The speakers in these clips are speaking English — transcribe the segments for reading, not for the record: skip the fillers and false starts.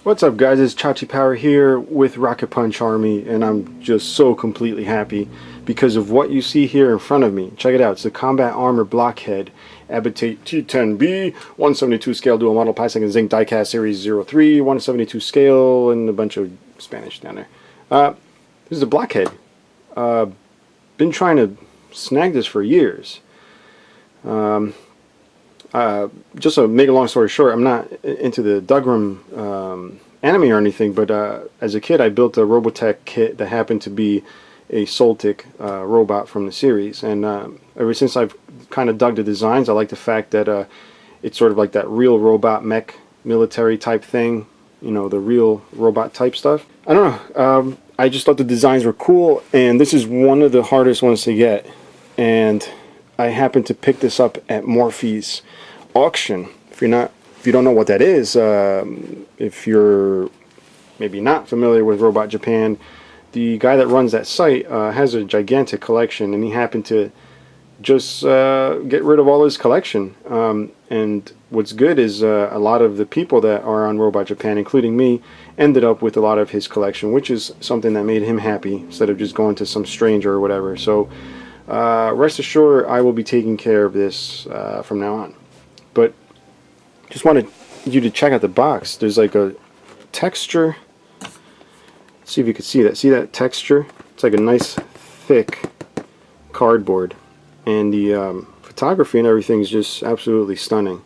What's up, guys? It's Chachi Power here with Rocket Punch Army, and I'm just so completely happy because of what you see here in front of me. Check it out. It's the Combat Armor Blockhead Abitate T10B 172 scale dual model pi-second zinc diecast series 03 172 scale and a bunch of Spanish down there. This is a blockhead. Been trying to snag this for years. Just to make a long story short, I'm not into the Dougram anime or anything, but as a kid I built a Robotech kit that happened to be a Soltic robot from the series, and ever since I've kind of dug the designs. I like the fact that it's sort of like that real robot mech military type thing, you know, the real robot type stuff. I don't know, I just thought the designs were cool, and this is one of the hardest ones to get, and I happened to pick this up at Morphy's auction. If you don't know what that is, if you're maybe not familiar with Robot Japan, the guy that runs that site has a gigantic collection, and he happened to just get rid of all his collection. And what's good is a lot of the people that are on Robot Japan, including me, ended up with a lot of his collection, which is something that made him happy instead of just going to some stranger or whatever. So rest assured, I will be taking care of this from now on. But just wanted you to check out the box. There's like a texture. Let's see if you can see that. See that texture? It's like a nice thick cardboard, and the photography and everything is just absolutely stunning.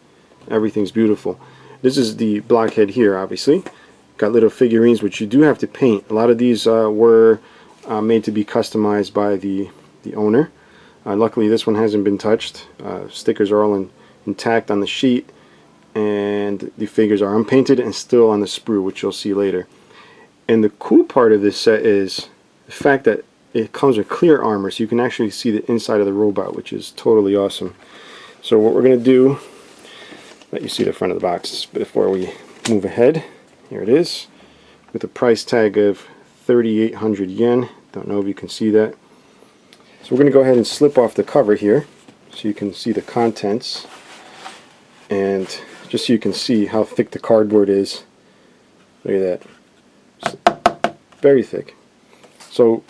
Everything's beautiful. This is the blockhead here, obviously. Got little figurines which you do have to paint. A lot of these were made to be customized by the owner. Luckily this one hasn't been touched. Stickers are all intact on the sheet, and the figures are unpainted and still on the sprue, which you'll see later. And the cool part of this set is the fact that it comes with clear armor, so you can actually see the inside of the robot, which is totally awesome. So what we're going to do, let you see the front of the box before we move ahead. Here it is, with a price tag of 3,800 yen. Don't know if you can see that. So we're going to go ahead and slip off the cover here so you can see the contents, and just so you can see how thick the cardboard is. Look at that. It's very thick. So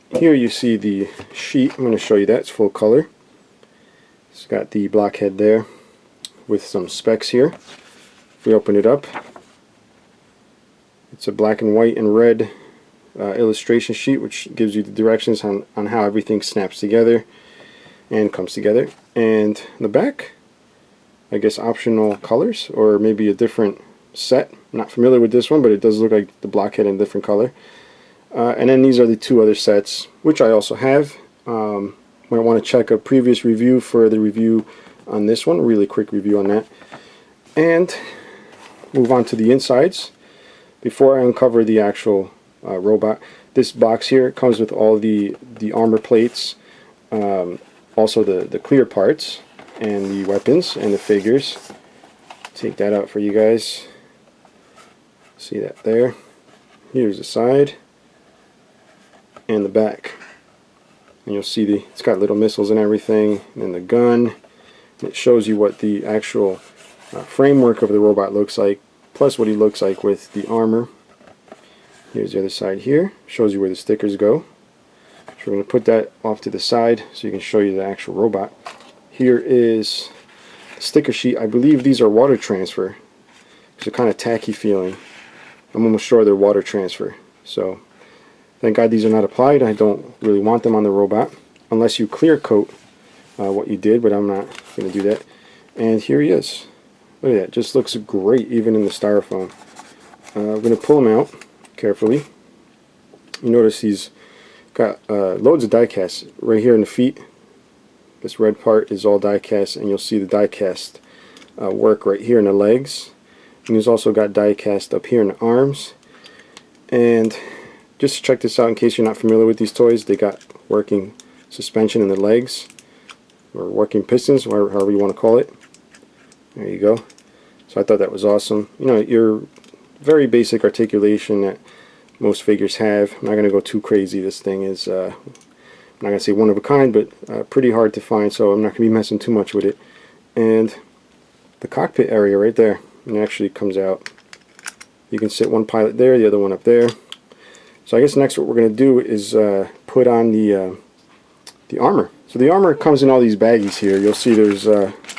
here you see the sheet. I'm going to show you that. It's full color. It's got the blockhead there with some specs here. If we open it up, it's a black and white and red illustration sheet, which gives you the directions on how everything snaps together and comes together. And in the back, I guess optional colors, or maybe a different set. I'm not familiar with this one, but it does look like the blockhead in a different color. And then these are the two other sets, which I also have. Might want to check a previous review for the review on this one, really quick review on that. And move on to the insides. Before I uncover the actual robot, this box here comes with all the armor plates, also the clear parts, and the weapons and the figures. Take that out for you guys. See that there? Here's the side and the back, and you'll see it's got little missiles and everything, and then the gun. It shows you what the actual framework of the robot looks like, plus what he looks like with the armor. Here's the other side here. Shows you where the stickers go. So we're going to put that off to the side so you can show you the actual robot. Here is a sticker sheet. I believe these are water transfer. It's a kind of tacky feeling. I'm almost sure they're water transfer. So thank God these are not applied. I don't really want them on the robot unless you clear coat what you did, but I'm not going to do that. And here he is. Look at that. Just looks great even in the styrofoam. I'm going to pull him out carefully. You notice he's got loads of die casts right here in the feet. This red part is all die cast, and you'll see the die cast work right here in the legs. And he's also got die cast up here in the arms. And just check this out in case you're not familiar with these toys. They got working suspension in the legs, or working pistons, however you want to call it. There you go. So I thought that was awesome. You know, your very basic articulation that most figures have. I'm not going to go too crazy. This thing is, I'm not going to say one of a kind, but pretty hard to find, so I'm not going to be messing too much with it. And the cockpit area right there, it actually comes out You can sit one pilot there, the other one up there. So I guess next what we're going to do is put on the armor. So the armor comes in all these baggies here. You'll see there's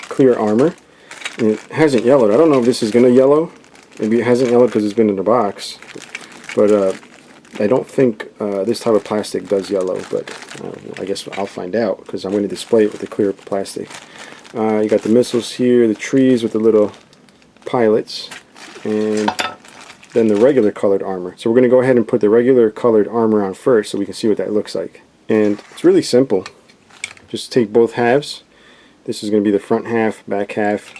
clear armor. And it hasn't yellowed. I don't know if this is going to yellow. Maybe it hasn't yellowed because it's been in the box. But I don't think this type of plastic does yellow. But I guess I'll find out because I'm going to display it with the clear plastic. You got the missiles here, the trees with the little pilots, and then the regular colored armor. So we're going to go ahead and put the regular colored armor on first so we can see what that looks like. And it's really simple. Just take both halves. This is going to be the front half, back half.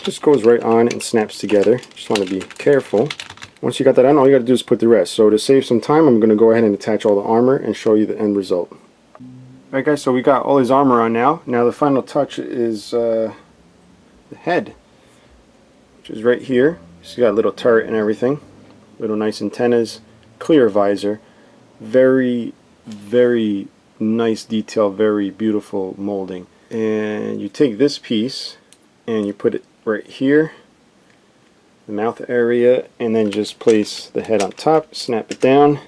Just goes right on and snaps together. Just want to be careful. Once you got that on, all you got to do is put the rest. So to save some time, I'm going to go ahead and attach all the armor and show you the end result. Alright guys, so we got all his armor on now. Now the final touch is the head, which is right here. He's got a little turret and everything. Little nice antennas, clear visor, very, very nice detail, very beautiful molding. And you take this piece and you put it right here, the mouth area, and then just place the head on top, snap it down,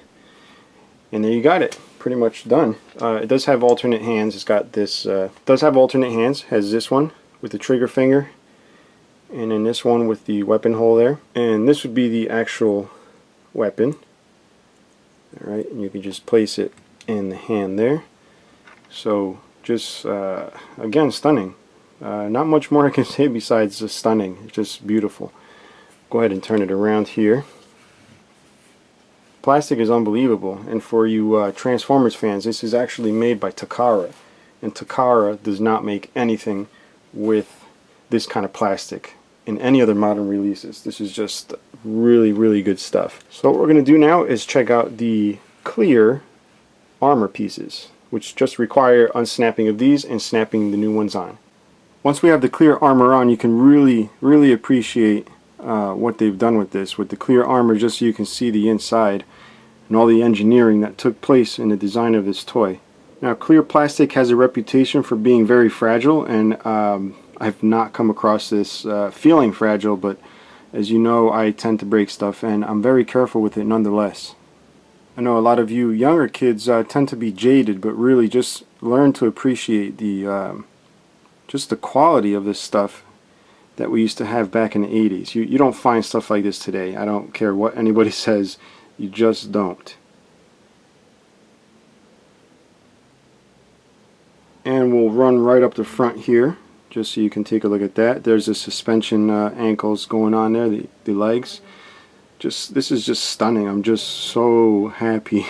and there you got it. Pretty much done. It does have alternate hands. It's got this, does have alternate hands. Has this one with the trigger finger, and then this one with the weapon hole there. And this would be the actual weapon. Alright, and you can just place it in the hand there. So just again, stunning. Not much more I can say besides just stunning. It's just beautiful. Go ahead and turn it around here. Plastic is unbelievable, and for you Transformers fans, this is actually made by Takara, and Takara does not make anything with this kind of plastic in any other modern releases. This is just really, really good stuff. So what we're going to do now is check out the clear armor pieces, which just require unsnapping of these and snapping the new ones on. Once we have the clear armor on, you can really, really appreciate what they've done with this, with the clear armor, just so you can see the inside and all the engineering that took place in the design of this toy. Now, clear plastic has a reputation for being very fragile, and I've not come across this feeling fragile, but as you know, I tend to break stuff, and I'm very careful with it nonetheless. I know a lot of you younger kids tend to be jaded, but really just learn to appreciate the just the quality of this stuff that we used to have back in the 80s. You don't find stuff like this today. I don't care what anybody says, you just don't. And we'll run right up the front here, just so you can take a look at that. There's the suspension ankles going on there, the legs. This is just stunning. I'm just so happy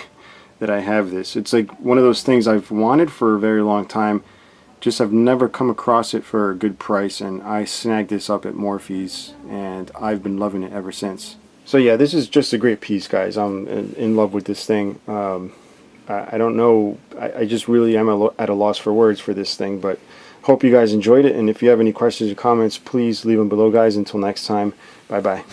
that I have this. It's like one of those things I've wanted for a very long time. Just I've never come across it for a good price, and I snagged this up at Morphy's, and I've been loving it ever since. So yeah, this is just a great piece, guys. I'm in love with this thing. I don't know, I just really am at a loss for words for this thing, but hope you guys enjoyed it, and if you have any questions or comments, please leave them below, guys. Until next time, bye bye.